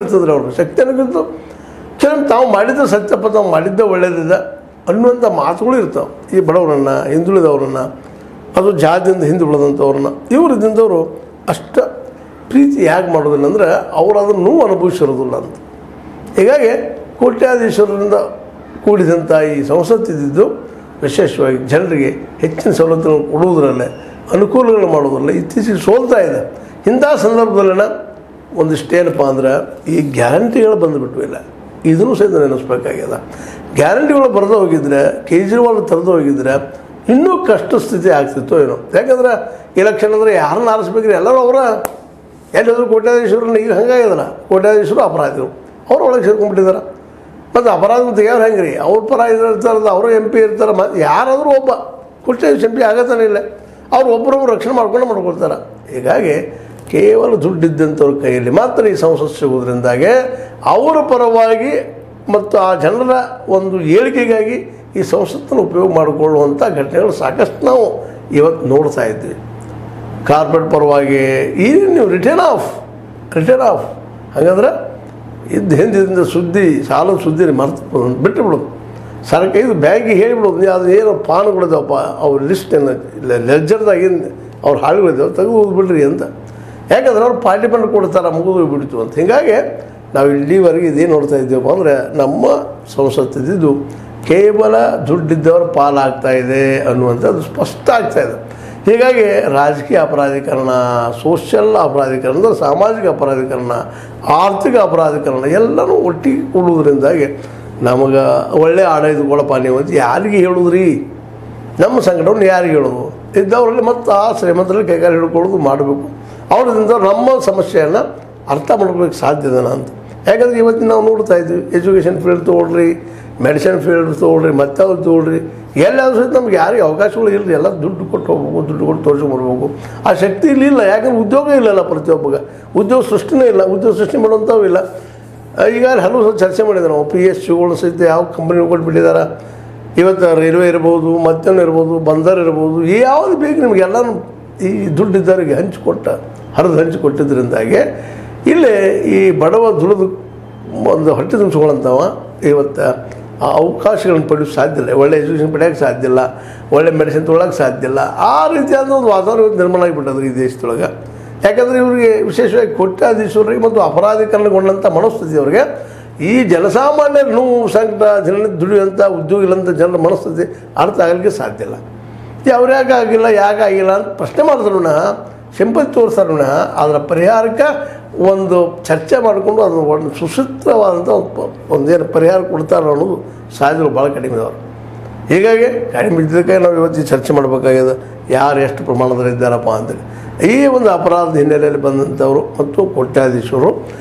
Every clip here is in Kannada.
ಇರ್ತದ್ರಿ ಅವರು ಶಕ್ತಿ ಅನ್ನೋಕ್ಕಿಂತ ಕೆಲವೊಮ್ಮೆ ತಾವು ಮಾಡಿದ ಸತ್ಯಪ್ಪ ತಾವು ಮಾಡಿದ್ದ ಒಳ್ಳೆಯದಿದೆ ಅನ್ನುವಂಥ ಮಾತುಗಳು ಇರ್ತಾವೆ. ಈ ಬಡವರನ್ನು ಹಿಂದುಳಿದವರನ್ನು ಅದು ಜಾತಿಯಿಂದ ಹಿಂದುಳಿದಂಥವ್ರನ್ನ ಇವರಿದ್ದವರು ಅಷ್ಟು ಪ್ರೀತಿ ಯಾಕೆ ಮಾಡೋದಿಲ್ಲ ಅಂದರೆ ಅವರು ಅದನ್ನು ನೋವು ಅನುಭವಿಸಿರೋದಿಲ್ಲ ಅಂತ. ಹೀಗಾಗಿ ಕೋಟ್ಯಾಧೀಶ್ವರರಿಂದ ಕೂಡಿದಂಥ ಈ ಸಂಸತ್ತಿದ್ದು ವಿಶೇಷವಾಗಿ ಜನರಿಗೆ ಹೆಚ್ಚಿನ ಸವಲತ್ತುಗಳನ್ನು ಕೊಡುವುದರಲ್ಲೇ ಅನುಕೂಲಗಳು ಮಾಡೋದ್ರಲ್ಲ ಇತ್ತೀಚೆಗೆ ಸೋಲ್ತಾ ಇದೆ. ಇಂಥ ಸಂದರ್ಭದಲ್ಲಿನ ಒಂದಿಷ್ಟು ಏನಪ್ಪ ಅಂದ್ರೆ ಈ ಗ್ಯಾರಂಟಿಗಳು ಬಂದುಬಿಟ್ಟು ಇಲ್ಲ, ಇದನ್ನು ಸಹಿತ ನೆನೆಸ್ಬೇಕಾಗ್ಯದ. ಗ್ಯಾರಂಟಿಗಳು ಬರೆದು ಹೋಗಿದ್ರೆ, ಕೇಜ್ರಿವಾಲ್ ತರೆದು ಹೋಗಿದ್ರೆ ಇನ್ನೂ ಕಷ್ಟ ಸ್ಥಿತಿ ಆಗ್ತಿತ್ತು ಏನೋ. ಯಾಕಂದ್ರೆ ಎಲೆಕ್ಷನ್ ಅಂದರೆ ಯಾರನ್ನ ಆರಿಸ್ಬೇಕ್ರಿ, ಎಲ್ಲರೂ ಅವರ ಎಲ್ಲಾದರೂ ಕೋಟ್ಯಾಧೀಶ್ವರನ್ನ ಈಗ ಹಂಗಾಗಿದಲ್ಲ, ಕೋಟ್ಯಾಧೀಶರು ಅಪರಾಧಿಗಳು ಅವ್ರು ಒಳಗೆ ಸೇರ್ಕೊಂಡ್ಬಿಟ್ಟಿದ್ದಾರೆ. ಮತ್ತು ಅಪರಾಧ ತೆಗೆಯೋರು ಹೆಂಗೆ ರೀ, ಅವ್ರ ಪರ ಇರ್ತಾರದು, ಅವರು ಎಂ ಪಿ ಇರ್ತಾರೆ, ಮತ್ತು ಯಾರಾದರೂ ಒಬ್ಬ ಕೋಟ್ಯಾಧೀಶ ಎಂ ಪಿ ಆಗತ್ತಾನೆ ಇಲ್ಲ, ಅವ್ರು ಒಬ್ಬರೊಬ್ಬರು ರಕ್ಷಣೆ ಮಾಡ್ಕೊಳ್ತಾರೆ. ಹೀಗಾಗಿ ಕೇವಲ ದುಡ್ಡಿದ್ದಂಥವ್ರ ಕೈಯಲ್ಲಿ ಮಾತ್ರ ಈ ಸಂಸತ್ ಸಿಗೋದ್ರಿಂದಾಗೆ ಅವರ ಪರವಾಗಿ ಮತ್ತು ಆ ಜನರ ಒಂದು ಏಳಿಗೆಗಾಗಿ ಈ ಸಂಸತ್ತನ್ನು ಉಪಯೋಗ ಮಾಡಿಕೊಳ್ಳುವಂಥ ಘಟನೆಗಳು ಸಾಕಷ್ಟು ನಾವು ಇವತ್ತು ನೋಡ್ತಾ ಇದ್ವಿ. ಕಾರ್ಪೊರೇಟ್ ಪರವಾಗಿ ಈ ನೀವು ರಿಟರ್ನ್ ಆಫ್ ಹಾಗಂದ್ರೆ ಇದ್ದು ಹಿಂದಿನಿಂದ ಸುದ್ದಿ ಸಾಲದ ಸುದ್ದಿ ಮರ್ತು ಬಿಟ್ಟು ಬಿಡೋದು, ಸರ್ಕಾರ ಇದು ಬ್ಯಾಂಕಿಗೆ ಹೇಳಿಬಿಡೋದು, ಅದು ಏನು ಪಾನುಗಳಿದ್ದಾವಪ್ಪ ಅವ್ರ ಲಿಸ್ಟನ್ನು ಲೆಜರ್ದಾಗಿಂದ ಅವ್ರ ಹಾಳುಗಳಿದ್ದಾವೆ ತೆಗೆದು ಹೋಗ್ಬಿಡ್ರಿ ಅಂತ. ಯಾಕಂದ್ರೆ ಅವ್ರು ಪಾರ್ಟಿಮೆಂಟ್ ಕೊಡ್ತಾರೆ ಮುಗಿದು ಬಿಡ್ತು ಅಂತ. ಹೀಗಾಗಿ ನಾವು ಇಲ್ಲಿವರೆಗೆ ಇದೇನು ನೋಡ್ತಾ ಇದ್ದೀವಪ್ಪ ಅಂದರೆ ನಮ್ಮ ಸಂಸತ್ತಿದ್ದು ಕೇವಲ ದುಡ್ಡಿದ್ದವರ ಪಾಲಾಗ್ತಾ ಇದೆ ಅನ್ನುವಂಥದ್ದು ಸ್ಪಷ್ಟ ಆಗ್ತಾಯಿದೆ. ಹೀಗಾಗಿ ರಾಜಕೀಯ ಅಪರಾಧೀಕರಣ, ಸೋಷಿಯಲ್ ಅಪರಾಧೀಕರಣ ಅಂದರೆ ಸಾಮಾಜಿಕ ಅಪರಾಧೀಕರಣ, ಆರ್ಥಿಕ ಅಪರಾಧೀಕರಣ ಎಲ್ಲನೂ ಒಟ್ಟಿಗೆ ಕೊಡುವುದರಿಂದಾಗಿ ನಮಗೆ ಒಳ್ಳೆಯ ಆಡಳಿತಗೊಳಪ್ಪ ನೀವು ಅಂತ ಯಾರಿಗೆ ಹೇಳುದ್ರಿ? ನಮ್ಮ ಸಂಕಟವನ್ನು ಯಾರಿಗೆ ಹೇಳೋದು? ಇದ್ದವರಲ್ಲಿ ಮತ್ತು ಆ ಶ್ರೀಮಂತರಲ್ಲಿ ಕೈಗಾರ ಹಿಡ್ಕೊಳ್ಳೋದು ಮಾಡಬೇಕು. ಅವರಿಂದ ನಮ್ಮ ಸಮಸ್ಯೆಯನ್ನು ಅರ್ಥ ಮಾಡ್ಕೊಳ್ಳೋಕ್ಕೆ ಸಾಧ್ಯದನ ಅಂತ. ಯಾಕಂದರೆ ಇವತ್ತಿನ ನಾವು ನೋಡ್ತಾ ಇದ್ವಿ, ಎಜುಕೇಷನ್ ಫೀಲ್ಡ್ ತೊಗೊಳ್ರಿ, ಮೆಡಿಸಿನ್ ಫೀಲ್ಡ್ ತೊಗೊಳ್ರಿ, ಮತ್ತೆ ಅವ್ರು ತೊಗೊಳ್ರಿ, ಎಲ್ಲಾದ್ರೂ ಸಹಿತ ನಮ್ಗೆ ಯಾರಿಗೆ ಅವಕಾಶಗಳು ಇರಲಿ, ಎಲ್ಲ ದುಡ್ಡು ಕೊಟ್ಟು ಹೋಗ್ಬೇಕು, ದುಡ್ಡು ಕೊಟ್ಟು ತೋರಿಸ್ಕೊಂಡ್ಬರ್ಬೇಕು. ಆ ಶಕ್ತಿ ಇರಲಿಲ್ಲ, ಯಾಕಂದ್ರೆ ಉದ್ಯೋಗ ಇಲ್ಲಲ್ಲ, ಪ್ರತಿಯೊಬ್ಬಗೆ ಉದ್ಯೋಗ ಸೃಷ್ಟಿನೇ ಇಲ್ಲ, ಉದ್ಯೋಗ ಸೃಷ್ಟಿ ಮಾಡುವಂಥವು ಇಲ್ಲ. ಈಗ ಹಲವು ಸಹ ಚರ್ಚೆ ಮಾಡಿದ್ದಾರೆ ನಾವು, PSUಗಳು ಸಹಿತ ಯಾವ ಕಂಪ್ನಿ ಕೊಟ್ಬಿಟ್ಟಿದ್ದಾರೆ. ಇವತ್ತು ರೈಲ್ವೆ ಇರ್ಬೋದು, ಮತ್ತೇನು ಇರ್ಬೋದು, ಬಂದರ್ ಇರ್ಬೋದು, ಯಾವುದು ಬೇಕು ನಿಮಗೆಲ್ಲನೂ ಈ ದುಡ್ಡಿದ್ದವರಿಗೆ ಹಂಚಿಕೊಟ್ಟಿದ್ದರಿಂದಾಗಿ ಇಲ್ಲಿ ಈ ಬಡವ ದುಡಿದು ಒಂದು ಹೊಟ್ಟೆ ತುಂಬಿಸ್ಕೊಳ್ಳೋಂಥವ ಇವತ್ತು ಆ ಅವಕಾಶಗಳನ್ನು ಪಡೆಯೋಕ್ಕೆ ಸಾಧ್ಯ ಇಲ್ಲ, ಒಳ್ಳೆ ಎಜುಕೇಷನ್ ಪಡೆಯೋಕ್ಕೆ ಸಾಧ್ಯ ಇಲ್ಲ, ಒಳ್ಳೆ ಮೆಡಿಸಿನ್ ತೊಗೊಳಕ್ಕೆ ಸಾಧ್ಯ ಇಲ್ಲ. ಆ ರೀತಿಯಾದ ಒಂದು ವಾತಾವರಣ ನಿರ್ಮಾಣ ಆಗಿಬಿಟ್ಟದ್ರಿ ಈ ದೇಶದೊಳಗೆ. ಯಾಕಂದರೆ ಇವರಿಗೆ ವಿಶೇಷವಾಗಿ ಕೋಟ್ಯಾಧೀಶ್ವರಿಗೆ ಮತ್ತು ಅಪರಾಧೀಕರಣಗೊಂಡಂಥ ಮನಸ್ಥಿತಿ ಅವರಿಗೆ ಈ ಜನಸಾಮಾನ್ಯರ ನೋವು ಸಂಕಟ ದಿನ ದುಡಿಯುವಂಥ ಉದ್ಯೋಗ ಇಲ್ಲಂಥ ಜನರ ಮನಸ್ಥಿತಿ ಅರ್ಥ ಆಗಲಿಕ್ಕೆ ಸಾಧ್ಯ ಇಲ್ಲ. ಅವ್ರು ಯಾಕೆ ಆಗಿಲ್ಲ ಅಂತ ಪ್ರಶ್ನೆ ಮಾಡಿದ್ರು ಸಿಂಪತಿ ತೋರಿಸ್ತಾರ. ಅದರ ಪರಿಹಾರಕ್ಕೆ ಒಂದು ಚರ್ಚೆ ಮಾಡಿಕೊಂಡು ಅದನ್ನು ಒಂದು ಸುಸೂತ್ರವಾದಂಥ ಒಂದೇನು ಪರಿಹಾರ ಕೊಡ್ತಾರೆ ಅನ್ನೋದು ಸಾಧ್ಯಗಳು ಭಾಳ ಕಡಿಮೆ ಇದಾವೆ. ಹೀಗಾಗಿ ಕಡಿಮೆ ಇದ್ದಕ್ಕೆ ನಾವು ಇವತ್ತು ಚರ್ಚೆ ಮಾಡಬೇಕಾಗಿದೆ, ಯಾರು ಎಷ್ಟು ಪ್ರಮಾಣದಲ್ಲಿ ಇದ್ದಾರಪ್ಪ ಅಂತೇಳಿ. ಈ ಒಂದು ಅಪರಾಧದ ಹಿನ್ನೆಲೆಯಲ್ಲಿ ಬಂದಂಥವರು ಮತ್ತು ಕೋಟ್ಯಾಧೀಶರು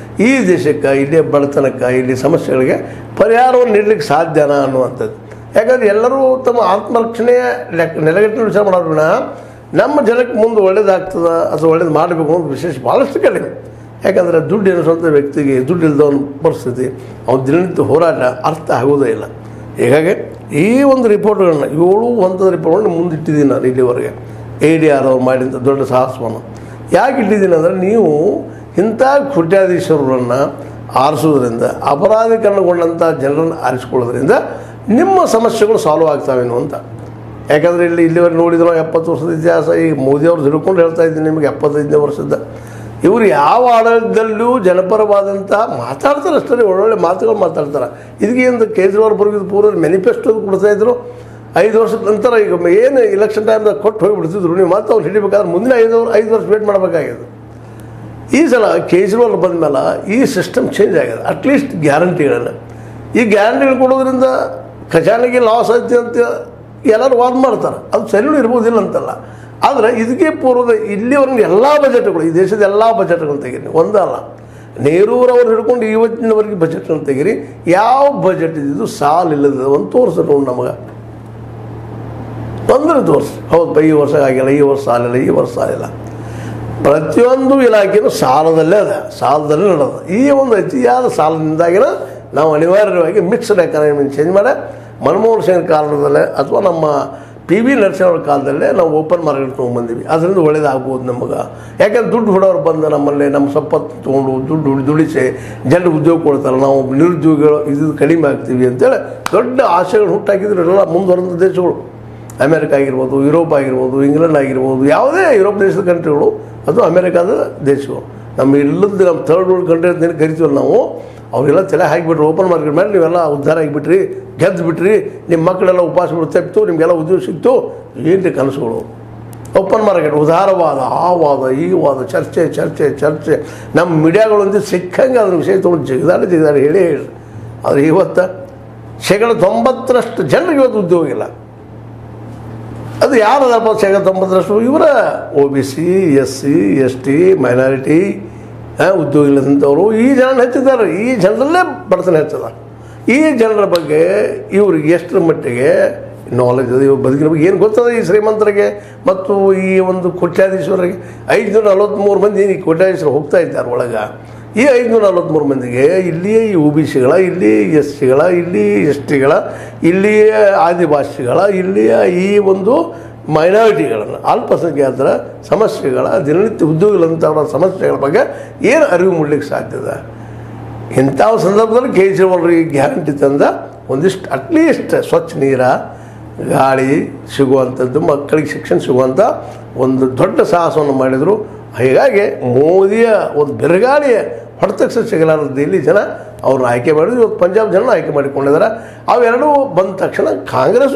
ಈ ದೇಶಕ್ಕೆ, ಇಲ್ಲಿ ಬಡತನಕ್ಕೆ, ಇಲ್ಲಿ ಸಮಸ್ಯೆಗಳಿಗೆ ಪರಿಹಾರವನ್ನು ನೀಡಲಿಕ್ಕೆ ಸಾಧ್ಯನಾ ಅನ್ನುವಂಥದ್ದು. ಯಾಕಂದರೆ ಎಲ್ಲರೂ ತಮ್ಮ ಆತ್ಮರಕ್ಷಣೆಯ ನೆಲೆಗಟ್ಟಿನ ವಿಚಾರ ಮಾಡೋಣ, ನಮ್ಮ ಜನಕ್ಕೆ ಮುಂದೆ ಒಳ್ಳೇದಾಗ್ತದೆ ಅಥವಾ ಒಳ್ಳೇದು ಮಾಡಬೇಕು ಅನ್ನೋದು ವಿಶೇಷ ಭಾಳಷ್ಟು ಕಡಿಮೆ. ಯಾಕಂದರೆ ದುಡ್ಡು ಎನಿಸುವಂಥ ವ್ಯಕ್ತಿಗೆ ದುಡ್ಡು ಇಲ್ಲದವನ ಪರಿಸ್ಥಿತಿ, ಅವ್ನ ದಿನನಿತ್ಯ ಹೋರಾಟ ಅರ್ಥ ಆಗೋದೇ ಇಲ್ಲ. ಹೀಗಾಗಿ ಈ ಒಂದು ರಿಪೋರ್ಟ್ಗಳನ್ನ 7 ಹಂತದ ರಿಪೋರ್ಟ್ಗಳನ್ನ ಮುಂದಿಟ್ಟಿದ್ದೀನಿ ನಾನು ಇಲ್ಲಿವರೆಗೆ. ADR ಅವ್ರು ಮಾಡಿದಂಥ ದೊಡ್ಡ ಸಾಹಸವನ್ನು ಯಾಕೆ ಇಟ್ಟಿದ್ದೀನಿ ಅಂದರೆ, ನೀವು ಇಂಥ ಕೋಟ್ಯಾಧೀಶ್ವರರನ್ನು ಆರಿಸೋದ್ರಿಂದ, ಅಪರಾಧೀಕರಣಗೊಂಡಂಥ ಜನರನ್ನು ಆರಿಸ್ಕೊಳ್ಳೋದ್ರಿಂದ ನಿಮ್ಮ ಸಮಸ್ಯೆಗಳು ಸಾಲ್ವ್ ಆಗ್ತಾವೇನು ಅಂತ. ಯಾಕಂದರೆ ಇಲ್ಲಿವರೆಗೆ ನೋಡಿದ್ರು 70 ವರ್ಷದ ಇತಿಹಾಸ. ಈಗ ಮೋದಿಯವ್ರು ಹಿಡ್ಕೊಂಡು ಹೇಳ್ತಾ ಇದ್ದೀನಿ ನಿಮಗೆ 75ನೇ ವರ್ಷದ. ಇವರು ಯಾವ ಆಡಳಿತದಲ್ಲೂ ಜನಪರವಾದಂಥ ಮಾತಾಡ್ತಾರೆ ಅಷ್ಟೇ, ಒಳ್ಳೊಳ್ಳೆ ಮಾತುಗಳು ಮಾತಾಡ್ತಾರೆ. ಇದಕ್ಕೇನು ಕೇಜ್ರಿವಾಲ್ ಬರೋದು ಪೂರ್ವ ಮ್ಯಾನಿಫೆಸ್ಟೋ ಕೊಡ್ತಾಯಿದ್ರು. 5 ವರ್ಷದ ನಂತರ ಈಗ ಏನು ಎಲೆಕ್ಷನ್ ಟೈಮ್ದಾಗ ಕೊಟ್ಟು ಹೋಗಿಬಿಡ್ತಿದ್ರು, ನೀವು ಮತ್ತೆ ಅವ್ರು ಹಿಡಿಬೇಕಾದ್ರೆ ಮುಂದಿನ 5 ವರ್ಷ ವೇಟ್ ಮಾಡಬೇಕಾಗಿದೆ. ಈ ಸಲ ಕೇಜ್ರಿವಾಲ್ ಬಂದ ಮೇಲೆ ಈ ಸಿಸ್ಟಮ್ ಚೇಂಜ್ ಆಗಿದೆ. ಅಟ್ಲೀಸ್ಟ್ ಗ್ಯಾರಂಟಿಗಳನ್ನು, ಈ ಗ್ಯಾರಂಟಿಗಳು ಕೊಡೋದ್ರಿಂದ ಖಜಾನೆಗೆ ಲಾಸ್ ಐತಿ ಅಂತ ಎಲ್ಲರೂ ವಾದ ಮಾಡ್ತಾರೆ. ಅದು ಸರಿನೂ ಇರ್ಬೋದಿಲ್ಲ ಅಂತಲ್ಲ. ಆದರೆ ಇದಕ್ಕೆ ಪೂರ್ವದ ಇಲ್ಲಿವರೆಗೆ ಎಲ್ಲ ಬಜೆಟ್ಗಳು, ಈ ದೇಶದ ಎಲ್ಲ ಬಜೆಟ್ಗಳನ್ನು ತೆಗೀರಿ, ಒಂದಲ್ಲ, ನೆಹರೂರವ್ರು ಹಿಡ್ಕೊಂಡು ಇವತ್ತಿನವರೆಗೆ ಬಜೆಟ್ಗಳನ್ನು ತೆಗೀರಿ, ಯಾವ ಬಜೆಟ್ ಇದ್ದಿದ್ದು ಸಾಲಿಲ್ಲದ ಒಂದು ತೋರಿಸ್ರು ನಮಗೆ ಅಂದರೆ ತೋರಿಸಿ. ಹೌದು, ಈ ವರ್ಷ ಆಗಿಲ್ಲ, ಈ ವರ್ಷ ಸಾಲಿಲ್ಲ, ಈ ವರ್ಷ ಸಾಲಿಲ್ಲ. ಪ್ರತಿಯೊಂದು ಇಲಾಖೆಯೂ ಸಾಲದಲ್ಲೇ ಅದ, ಸಾಲದಲ್ಲೇ ನಡೆದ. ಈ ಒಂದು ಅತಿಯಾದ ಸಾಲದಿಂದಾಗಿನ ನಾವು ಅನಿವಾರ್ಯವಾಗಿ ಮಿಕ್ಸ್ಡ್ ಎಕಾನಮಿ ಚೇಂಜ್ ಮಾಡಿ ಮನಮೋಹನ್ ಸಿಂಗ್ ಕಾರಣದಲ್ಲೇ ಅಥವಾ ನಮ್ಮ ಪಿ ವಿ ನರಸಿಂಹರ ಕಾಲದಲ್ಲೇ ನಾವು ಓಪನ್ ಮಾರ್ಕೆಟ್ ತೊಗೊಂಡ್ಬಂದೀವಿ. ಅದರಿಂದ ಒಳ್ಳೇದಾಗ್ಬೋದು ನಮಗೆ. ಯಾಕಂದ್ರೆ ದುಡ್ಡು ಹೊಡೋರು ಬಂದು ನಮ್ಮಲ್ಲಿ ನಮ್ಮ ಸಂಪತ್ತು ತೊಗೊಂಡು ದುಡ್ಡು ದುಡಿಸಿ ಜನರು ಉದ್ಯೋಗ ಕೊಡ್ತಾರೆ, ನಾವು ನಿರುದ್ಯೋಗಿಗಳು ಇದು ಕಡಿಮೆ ಆಗ್ತೀವಿ ಅಂತೇಳಿ ದೊಡ್ಡ ಆಶೆಗಳು ಹುಟ್ಟಾಕಿದ್ರು ಎಲ್ಲ ಮುಂದುವರೆದ ದೇಶಗಳು. ಅಮೇರಿಕ ಆಗಿರ್ಬೋದು, ಯುರೋಪ್ ಆಗಿರ್ಬೋದು, ಇಂಗ್ಲೆಂಡ್ ಆಗಿರ್ಬೋದು, ಯಾವುದೇ ಯುರೋಪ್ ದೇಶದ ಕಂಟ್ರಿಗಳು, ಅದು ಅಮೇರಿಕಾದ ದೇಶಗಳು. ನಮ್ಮ ಇಲ್ಲದ ನಮ್ಮ ಥರ್ಡ್ ವರ್ಲ್ಡ್ ಕಂಟ್ರಿ ಅಂತ ಕರಿತೀವಲ್ಲ ನಾವು, ಅವರೆಲ್ಲ ತಲೆ ಹಾಕಿಬಿಟ್ರು ಓಪನ್ ಮಾರ್ಕೆಟ್ ಮೇಲೆ. ನೀವೆಲ್ಲ ಉದ್ಧಾರ ಆಗಿಬಿಟ್ರಿ, ಗೆದ್ದು ಬಿಟ್ರಿ, ನಿಮ್ಮ ಮಕ್ಕಳೆಲ್ಲ ಉಪವಾಸ ಬಿಡ್ತಾಯಿತ್ತು, ನಿಮಗೆಲ್ಲ ಉದ್ಯೋಗ ಸಿಕ್ತು. ಏನು ಕನಸುಗಳು. ಓಪನ್ ಮಾರ್ಕೆಟ್, ಉದಾರವಾದ, ಆ ವಾದ, ಈ ವಾದ, ಚರ್ಚೆ ಚರ್ಚೆ ಚರ್ಚೆ. ನಮ್ಮ ಮೀಡಿಯಾಗಳೊಂದು ಸಿಕ್ಕಂಗೆ ಅದ್ರ ವಿಷಯ ತೊಗೊಂಡು ಜಿಗಿದಾಡಿ ಹೇಳಿ. ಆದರೆ ಇವತ್ತು 90% ಜನರಿಗೆ ಇವತ್ತು ಉದ್ಯೋಗ ಇಲ್ಲ. ಅದು ಯಾರದಪ್ಪ 90%? ಇವರ OBC, SC, ST, ಮೈನಾರಿಟಿ, ಉದ್ಯೋಗ ಇಲ್ಲದಂಥವರು ಈ ಜನ ಹೆಚ್ಚಿದ್ದಾರೆ. ಈ ಜನರಲ್ಲೇ ಬಡತನ ಹೆಚ್ಚದ. ಈ ಜನರ ಬಗ್ಗೆ ಇವ್ರಿಗೆ ಎಷ್ಟರ ಮಟ್ಟಿಗೆ ನಾಲೆಜ್ ಅದು, ಇವ್ರ ಬದುಕಿನ ಬಗ್ಗೆ ಏನು ಗೊತ್ತದ ಈ ಶ್ರೀಮಂತರಿಗೆ ಮತ್ತು ಈ ಒಂದು ಕೋಟ್ಯಾಧೀಶ್ವರಿಗೆ. 543 ಮಂದಿ ಈ ಕೋಟ್ಯಾಧೀಶ್ವರ ಹೋಗ್ತಾ ಇದ್ದಾರೆ ಒಳಗೆ. ಈ 543 ಮಂದಿಗೆ ಇಲ್ಲಿಯೇ ಈ OBCಗಳ, ಇಲ್ಲಿ SCಗಳ, ಇಲ್ಲಿ STಗಳ, ಇಲ್ಲಿಯ ಆದಿವಾಸಿಗಳ, ಇಲ್ಲಿಯ ಈ ಒಂದು ಮೈನಾರಿಟಿಗಳನ್ನು, ಅಲ್ಪಸಂಖ್ಯಾತರ ಸಮಸ್ಯೆಗಳ, ದಿನನಿತ್ಯ ಉದ್ಯೋಗಗಳಂಥವ್ರ ಸಮಸ್ಯೆಗಳ ಬಗ್ಗೆ ಏನು ಅರಿವು ಮೂಡಲಿಕ್ಕೆ ಸಾಧ್ಯದ? ಇಂಥ ಸಂದರ್ಭದಲ್ಲಿ ಕೇಜ್ರಿವಾಲ್ ಈ ಗ್ಯಾರಂಟಿ ತಂದ ಒಂದಿಷ್ಟು ಅಟ್ಲೀಸ್ಟ್ ಸ್ವಚ್ಛ ನೀರ, ಗಾಳಿ ಸಿಗುವಂಥದ್ದು, ಮಕ್ಕಳಿಗೆ ಶಿಕ್ಷಣ ಸಿಗುವಂಥ ಒಂದು ದೊಡ್ಡ ಸಾಹಸವನ್ನು ಮಾಡಿದರು. ಹೀಗಾಗಿ ಮೋದಿಯ ಒಂದು ಬಿರುಗಾಳಿಯ ಹೊಡೆತಕ್ಷ ಸಿಗಲಾರದ್ದು ಇಲ್ಲಿ ಜನ ಅವ್ರನ್ನ ಆಯ್ಕೆ ಮಾಡಿದ್ರು. ಇವತ್ತು ಪಂಜಾಬ್ ಜನ ಆಯ್ಕೆ ಮಾಡಿಕೊಂಡಿದ್ದಾರೆ. ಅವೆರಡೂ ಬಂದ ತಕ್ಷಣ ಕಾಂಗ್ರೆಸ್